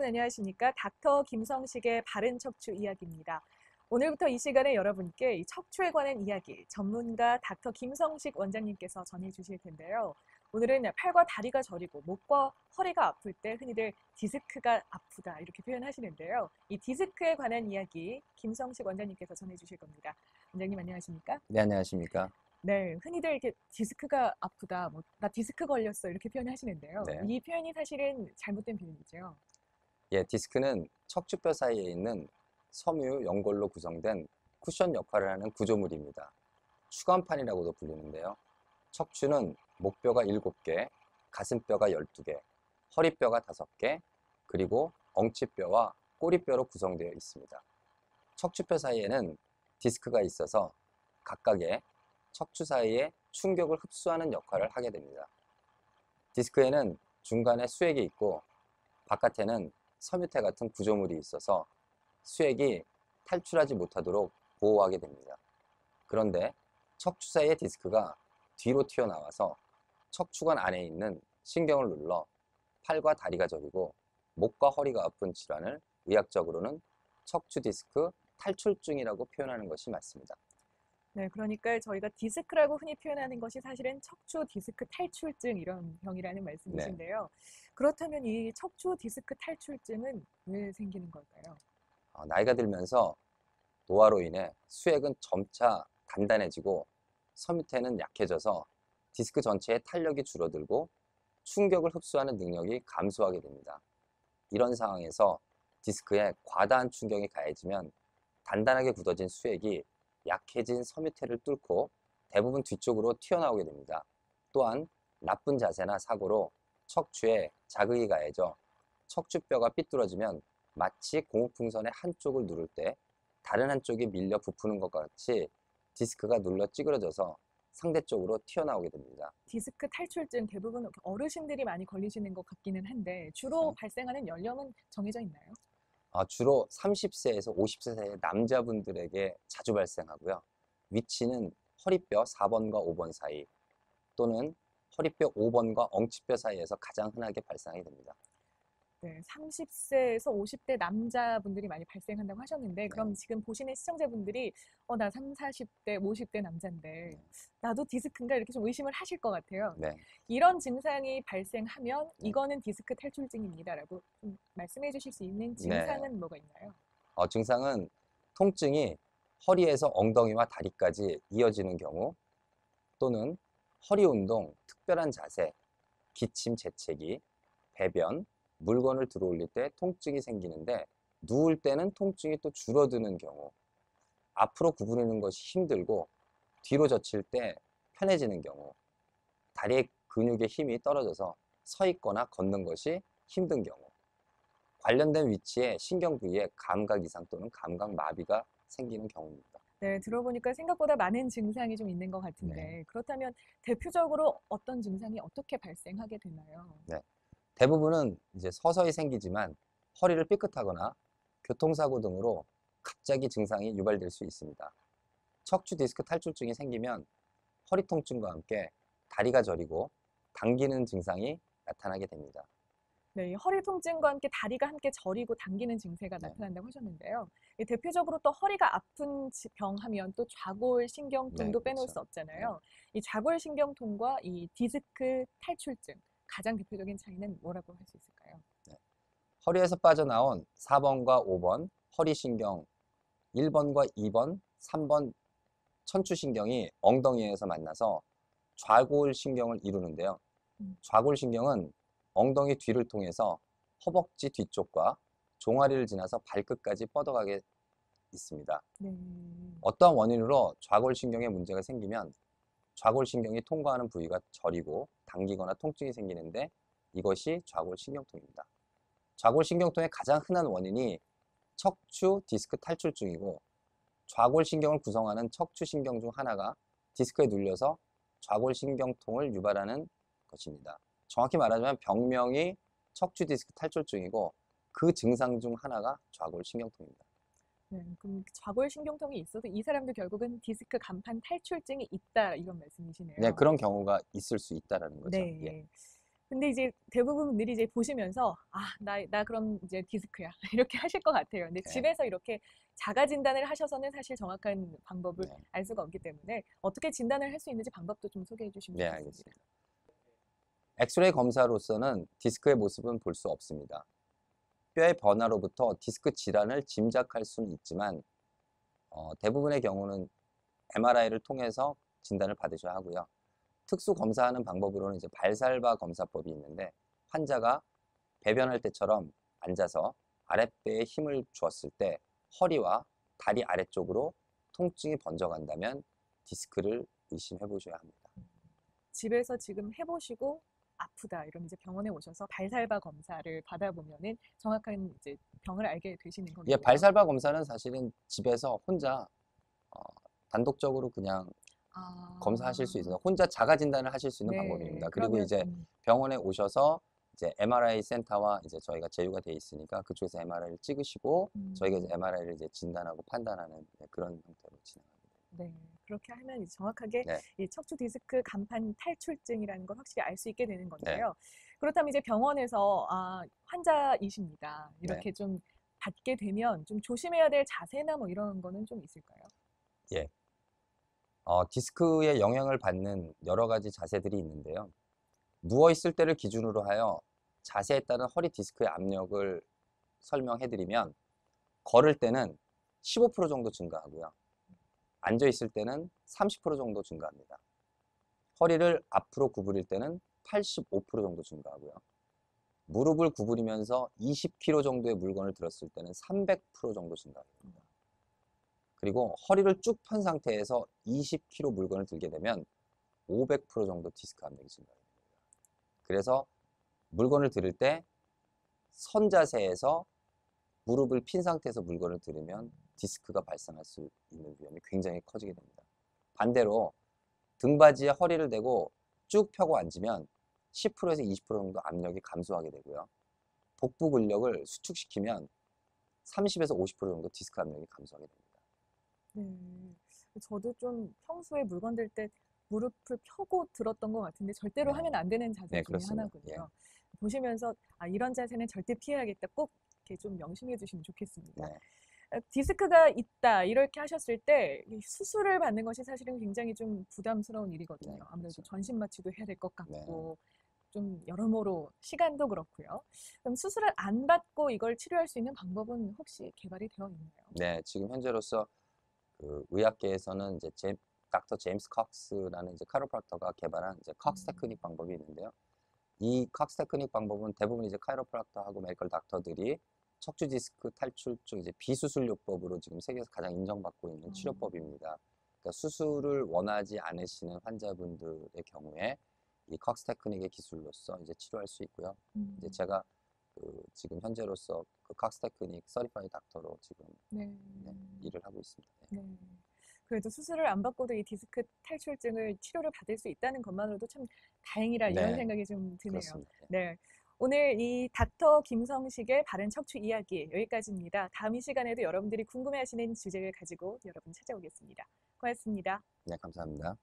안녕하십니까. 닥터 김성식의 바른 척추 이야기입니다. 오늘부터 이 시간에 여러분께 이 척추에 관한 이야기 전문가 닥터 김성식 원장님께서 전해주실 텐데요. 오늘은 팔과 다리가 저리고 목과 허리가 아플 때 흔히들 디스크가 아프다 이렇게 표현하시는데요. 이 디스크에 관한 이야기 김성식 원장님께서 전해주실 겁니다. 원장님 안녕하십니까? 네, 안녕하십니까? 네, 흔히들 이렇게 디스크가 아프다, 나 디스크 걸렸어 이렇게 표현하시는데요. 네. 이 표현이 사실은 잘못된 표현이죠. 예, 디스크는 척추뼈 사이에 있는 섬유 연골로 구성된 쿠션 역할을 하는 구조물입니다. 추간판이라고도 불리는데요. 척추는 목뼈가 7개, 가슴뼈가 12개, 허리뼈가 5개, 그리고 엉치뼈와 꼬리뼈로 구성되어 있습니다. 척추뼈 사이에는 디스크가 있어서 각각의 척추 사이에 충격을 흡수하는 역할을 하게 됩니다. 디스크에는 중간에 수액이 있고 바깥에는 섬유태 같은 구조물이 있어서 수액이 탈출하지 못하도록 보호하게 됩니다. 그런데 척추 사이의 디스크가 뒤로 튀어나와서 척추관 안에 있는 신경을 눌러 팔과 다리가 저리고 목과 허리가 아픈 질환을 의학적으로는 척추 디스크 탈출증이라고 표현하는 것이 맞습니다. 네, 그러니까 저희가 디스크라고 흔히 표현하는 것이 사실은 척추 디스크 탈출증 이런 병이라는 말씀이신데요. 그렇다면 이 척추 디스크 탈출증은 왜 생기는 걸까요? 나이가 들면서 노화로 인해 수액은 점차 단단해지고 섬유태는 약해져서 디스크 전체의 탄력이 줄어들고 충격을 흡수하는 능력이 감소하게 됩니다. 이런 상황에서 디스크에 과다한 충격이 가해지면 단단하게 굳어진 수액이 약해진 섬유태를 뚫고 대부분 뒤쪽으로 튀어나오게 됩니다. 또한 나쁜 자세나 사고로 척추에 자극이 가해져 척추뼈가 삐뚤어지면 마치 고무풍선의 한쪽을 누를 때 다른 한쪽이 밀려 부푸는 것과 같이 디스크가 눌러 찌그러져서 상대쪽으로 튀어나오게 됩니다. 디스크 탈출증 대부분 어르신들이 많이 걸리시는 것 같기는 한데 주로 발생하는 연령은 정해져 있나요? 주로 30세에서 50세 사이의 남자분들에게 자주 발생하고요. 위치는 허리뼈 4번과 5번 사이 또는 허리뼈 5번과 엉치뼈 사이에서 가장 흔하게 발생하게 됩니다. 네, 30세에서 50대 남자분들이 많이 발생한다고 하셨는데 그럼 지금 보시는 시청자분들이 나 30, 40대, 50대 남자인데 나도 디스크인가 이렇게 좀 의심을 하실 것 같아요. 네. 이런 증상이 발생하면 이거는 디스크 탈출증입니다라고 좀 말씀해 주실 수 있는 증상은 뭐가 있나요? 증상은 통증이 허리에서 엉덩이와 다리까지 이어지는 경우 또는 허리 운동, 특별한 자세, 기침, 재채기, 배변, 물건을 들어 올릴 때 통증이 생기는데 누울 때는 통증이 또 줄어드는 경우, 앞으로 구부리는 것이 힘들고 뒤로 젖힐 때 편해지는 경우, 다리의 근육의 힘이 떨어져서 서 있거나 걷는 것이 힘든 경우, 관련된 위치에 신경 부위에 감각 이상 또는 감각 마비가 생기는 경우입니다. 네, 들어보니까 생각보다 많은 증상이 좀 있는 것 같은데 그렇다면 대표적으로 어떤 증상이 어떻게 발생하게 되나요? 대부분은 이제 서서히 생기지만 허리를 삐끗하거나 교통사고 등으로 갑자기 증상이 유발될 수 있습니다. 척추 디스크 탈출증이 생기면 허리 통증과 함께 다리가 저리고 당기는 증상이 나타나게 됩니다. 네, 허리 통증과 함께 다리가 함께 저리고 당기는 증세가 나타난다고 하셨는데요. 대표적으로 또 허리가 아픈 병 하면 또 좌골신경통도 빼놓을 수 없잖아요. 이 좌골신경통과 이 디스크 탈출증, 가장 대표적인 차이는 뭐라고 할 수 있을까요? 허리에서 빠져나온 4번과 5번 허리신경, 1번과 2번, 3번 천추신경이 엉덩이에서 만나서 좌골신경을 이루는데요. 좌골신경은 엉덩이 뒤를 통해서 허벅지 뒤쪽과 종아리를 지나서 발끝까지 뻗어가게 있습니다. 어떠한 원인으로 좌골신경에 문제가 생기면 좌골신경이 통과하는 부위가 저리고 당기거나 통증이 생기는데 이것이 좌골신경통입니다. 좌골신경통의 가장 흔한 원인이 척추 디스크 탈출증이고 좌골신경을 구성하는 척추신경 중 하나가 디스크에 눌려서 좌골신경통을 유발하는 것입니다. 정확히 말하자면 병명이 척추 디스크 탈출증이고 그 증상 중 하나가 좌골신경통입니다. 네, 그럼 좌골신경통이 있어도 이 사람도 결국은 디스크 간판 탈출증이 있다 이런 말씀이시네요. 네, 그런 경우가 있을 수 있다라는 거죠. 네. 근데 이제 대부분 분들이 이제 보시면서 나 그럼 이제 디스크야 이렇게 하실 것 같아요. 근데 네. 집에서 이렇게 자가 진단을 하셔서는 사실 정확한 방법을 네. 알 수가 없기 때문에 어떻게 진단을 할 수 있는지 방법도 좀 소개해 주시면 네, 좋겠습니다. 알겠습니다. 엑스레이 검사로서는 디스크의 모습은 볼 수 없습니다. 뼈의 변화로부터 디스크 질환을 짐작할 수는 있지만 대부분의 경우는 MRI를 통해서 진단을 받으셔야 하고요. 특수 검사하는 방법으로는 이제 발살바 검사법이 있는데 환자가 배변할 때처럼 앉아서 아랫배에 힘을 주었을 때 허리와 다리 아래쪽으로 통증이 번져간다면 디스크를 의심해 보셔야 합니다. 집에서 지금 해보시고 아프다 이러면 이제 병원에 오셔서 발살바 검사를 받아보면은 정확한 이제 병을 알게 되시는 예, 거겠네요. 발살바 검사는 사실은 집에서 혼자 단독적으로 그냥 검사하실 수 있어요. 혼자 자가 진단을 하실 수 있는 네, 방법입니다. 그리고 그러면 이제 병원에 오셔서 이제 MRI 센터와 이제 저희가 제휴가 돼 있으니까 그쪽에서 MRI를 찍으시고 저희가 이제 MRI를 이제 진단하고 판단하는 그런 형태로 진행합니다. 네, 그렇게 하면 이제 정확하게 네. 이 척추 디스크 간판 탈출증이라는 걸 확실히 알 수 있게 되는 네. 건데요. 그렇다면 이제 병원에서 환자이십니다. 네. 이렇게 좀 받게 되면 좀 조심해야 될 자세나 뭐 이런 거는 좀 있을까요? 예. 디스크에 영향을 받는 여러 가지 자세들이 있는데요. 누워 있을 때를 기준으로 하여 자세에 따른 허리 디스크의 압력을 설명해 드리면 걸을 때는 15% 정도 증가하고요. 앉아 있을 때는 30% 정도 증가합니다. 허리를 앞으로 구부릴 때는 85% 정도 증가하고요. 무릎을 구부리면서 20kg 정도의 물건을 들었을 때는 300% 정도 증가합니다. 그리고 허리를 쭉 편 상태에서 20kg 물건을 들게 되면 500% 정도 디스크 압력이 증가합니다. 그래서 물건을 들을 때 선 자세에서 무릎을 핀 상태에서 물건을 들으면 디스크가 발생할 수 있는 위험이 굉장히 커지게 됩니다. 반대로 등받이에 허리를 대고 쭉 펴고 앉으면 10%에서 20% 정도 압력이 감소하게 되고요. 복부 근력을 수축시키면 30에서 50% 정도 디스크 압력이 감소하게 됩니다. 네. 저도 좀 평소에 물건 들 때 무릎을 펴고 들었던 것 같은데 절대로 네. 하면 안 되는 자세 네, 중에 그렇습니다. 하나군요. 보시면서 이런 자세는 절대 피해야겠다. 꼭 이렇게 좀 명심해 주시면 좋겠습니다. 네. 디스크가 있다 이렇게 하셨을 때 이 수술을 받는 것이 사실은 굉장히 좀 부담스러운 일이거든요. 네, 아무래도 그렇죠. 전신 마취도 해야 될 것 같고 네. 좀 여러모로 시간도 그렇고요. 그럼 수술을 안 받고 이걸 치료할 수 있는 방법은 혹시 개발이 되어 있나요? 네, 지금 현재로서 그 의학계에서는 이제 닥터 제임스 칵스라는 이제 카이로프락터가 개발한 이제 칵스 테크닉 방법이 있는데요. 이 칵스 테크닉 방법은 대부분 이제 카이로프락터하고 메디컬 닥터들이 척추 디스크 탈출증 이제 비수술요법으로 지금 세계에서 가장 인정받고 있는 치료법입니다. 그러니까 수술을 원하지 않으시는 환자분들의 경우에 이 칵스 테크닉의 기술로서 이제 치료할 수 있고요. 이제 제가 지금 현재로서 그 칵스 테크닉 서리파이 닥터로 지금 네. 일을 하고 있습니다. 네. 그래도 수술을 안 받고도 이 디스크 탈출증을 치료를 받을 수 있다는 것만으로도 참 다행이라 이런 네, 생각이 좀 드네요. 그렇습니다. 네. 오늘 이 닥터 김성식의 바른 척추 이야기 여기까지입니다. 다음 이 시간에도 여러분들이 궁금해하시는 주제를 가지고 여러분 찾아오겠습니다. 고맙습니다. 네, 감사합니다.